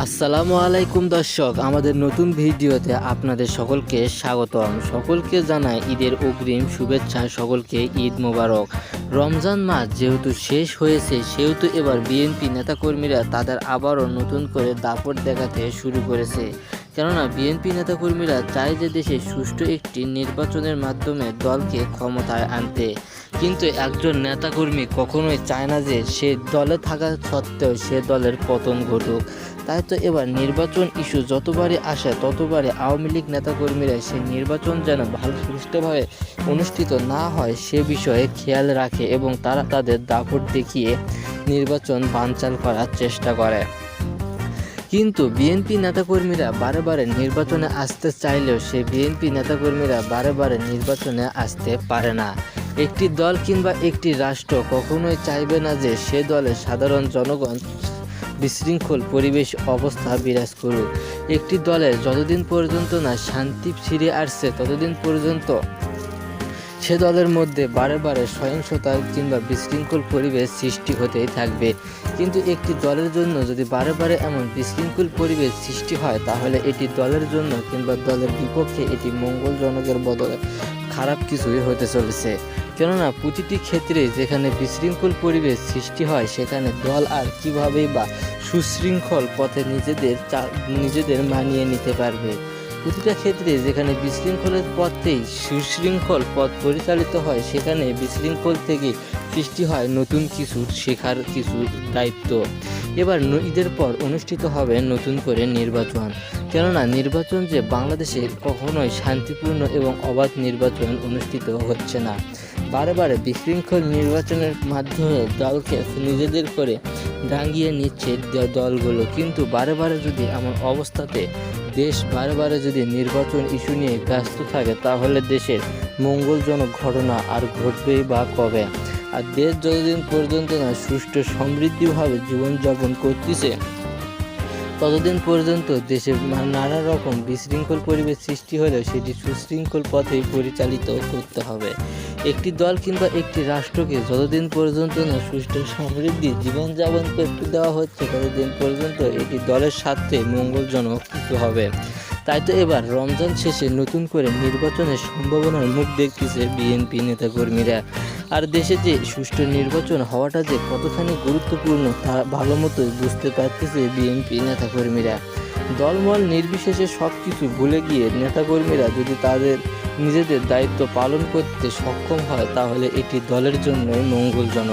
আসসালামু আলাইকুম দর্শক, আমাদের নতুন ভিডিওতে আপনাদের সকলকে স্বাগতম। সকলকে জানাই ঈদের অগ্রিম শুভেচ্ছা, সকলকে ঈদ মোবারক। রমজান মাস যেহেতু শেষ হয়েছে, সেহেতু এবার বিএনপি নেতাকর্মীরা তাদের আবারও নতুন করে দাপট দেখাতে শুরু করেছে। কেননা বিএনপি নেতাকর্মীরা চায় যে দেশে সুষ্ঠু একটি নির্বাচনের মাধ্যমে দলকে ক্ষমতায় আনতে, কিন্তু একজন নেতাকর্মী কখনোই চায় না যে সে দলে থাকা সত্ত্বেও সে দলের পতন ঘটুক। তাই তো এবার নির্বাচন ইস্যু যতবারই আসে ততবারই আওয়ামী লীগ নেতাকর্মীরা সেই নির্বাচন যেন ভালো সুষ্ঠুভাবে অনুষ্ঠিত না হয় সে বিষয়ে খেয়াল রাখে এবং তারা তাদের দাপট দেখিয়ে নির্বাচন বানচাল করার চেষ্টা করে। কিন্তু বিএনপি নেতাকর্মীরা বারে বারে নির্বাচনে আসতে চাইলেও বিএনপি নেতাকর্মীরা বারে বারে নির্বাচনে আসতে পারে না। একটি দল কিংবা একটি রাষ্ট্র কখনোই চাইবে না যে সে দলের সাধারণ জনগণ বিশৃঙ্খল পরিবেশ অবস্থা বিরাজ করুক। একটি দলের যতদিন পর্যন্ত না শান্তি ফিরে আসছে ততদিন পর্যন্ত সে দলের মধ্যে বারে বারে সহিংসতা কিংবা বিশৃঙ্খল পরিবেশ সৃষ্টি হতেই থাকবে। কিন্তু একটি দলের জন্য যদি বারে বারে এমন বিশৃঙ্খল পরিবেশ সৃষ্টি হয়, তাহলে এটি দলের জন্য কিংবা দলের বিপক্ষে এটি মঙ্গলজনকের বদলে খারাপ কিছুই হতে চলেছে। কেননা প্রতিটি ক্ষেত্রে যেখানে বিশৃঙ্খল পরিবেশ সৃষ্টি হয়, সেখানে দল আর কীভাবেই বা সুশৃঙ্খল পথে নিজেদের মানিয়ে নিতে পারবে। প্রতিটা ক্ষেত্রে যেখানে বিশৃঙ্খলের পথেই সুশৃঙ্খল পথ পরিচালিত হয়, সেখানে বিশৃঙ্খল থেকে সৃষ্টি হয় নতুন কিছু শেখার কিছু দায়িত্ব। এবার ঈদের পর অনুষ্ঠিত হবে নতুন করে নির্বাচন। কেননা নির্বাচন যে বাংলাদেশে কখনোই শান্তিপূর্ণ এবং অবাধ নির্বাচন অনুষ্ঠিত হচ্ছে না। বারে বারে বিশৃঙ্খল নির্বাচনের মাধ্যমে দলকে নিজেদের করে ডাঙ্গিয়ে নিচ্ছে দলগুলো। কিন্তু বারে বারে যদি এমন অবস্থাতে দেশ বারে বারে যদি নির্বাচন ইস্যু নিয়ে ব্যস্ত থাকে, তাহলে দেশের মঙ্গলজনক ঘটনা আর ঘটবেই বা কবে? আর দেশ যতদিন পর্যন্ত না সুষ্ঠু সমৃদ্ধিভাবে জীবনযাপন করতেছে, ততদিন পর্যন্ত দেশে নানা রকম বিশৃঙ্খল পরিবেশ সৃষ্টি হলেও সেটি সুশৃঙ্খল পথেই পরিচালিত করতে হবে। একটি দল কিংবা একটি রাষ্ট্রকে যতদিন পর্যন্ত না সুষ্ঠু সমৃদ্ধি জীবনযাপন করতে দেওয়া হচ্ছে, ততদিন পর্যন্ত এটি দলের স্বার্থে মঙ্গলজনক কিছু হবে। তাই তো এবার রমজান শেষে নতুন করে নির্বাচনের সম্ভাবনার মুখ দেখতেছে বিএনপি নেতাকর্মীরা। আর দেশে যে সুষ্ঠু নির্বাচন হওয়াটা যে কতখানি গুরুত্বপূর্ণ তা ভালো মতোই বুঝতে পারতেছে বিএনপি নেতাকর্মীরা। দলমল নির্বিশেষে সব কিছু ভুলে গিয়ে নেতাকর্মীরা যদি তাদের নিজেদের দায়িত্ব পালন করতে সক্ষম হয়, তাহলে এটি দলের জন্যই মঙ্গলজনক।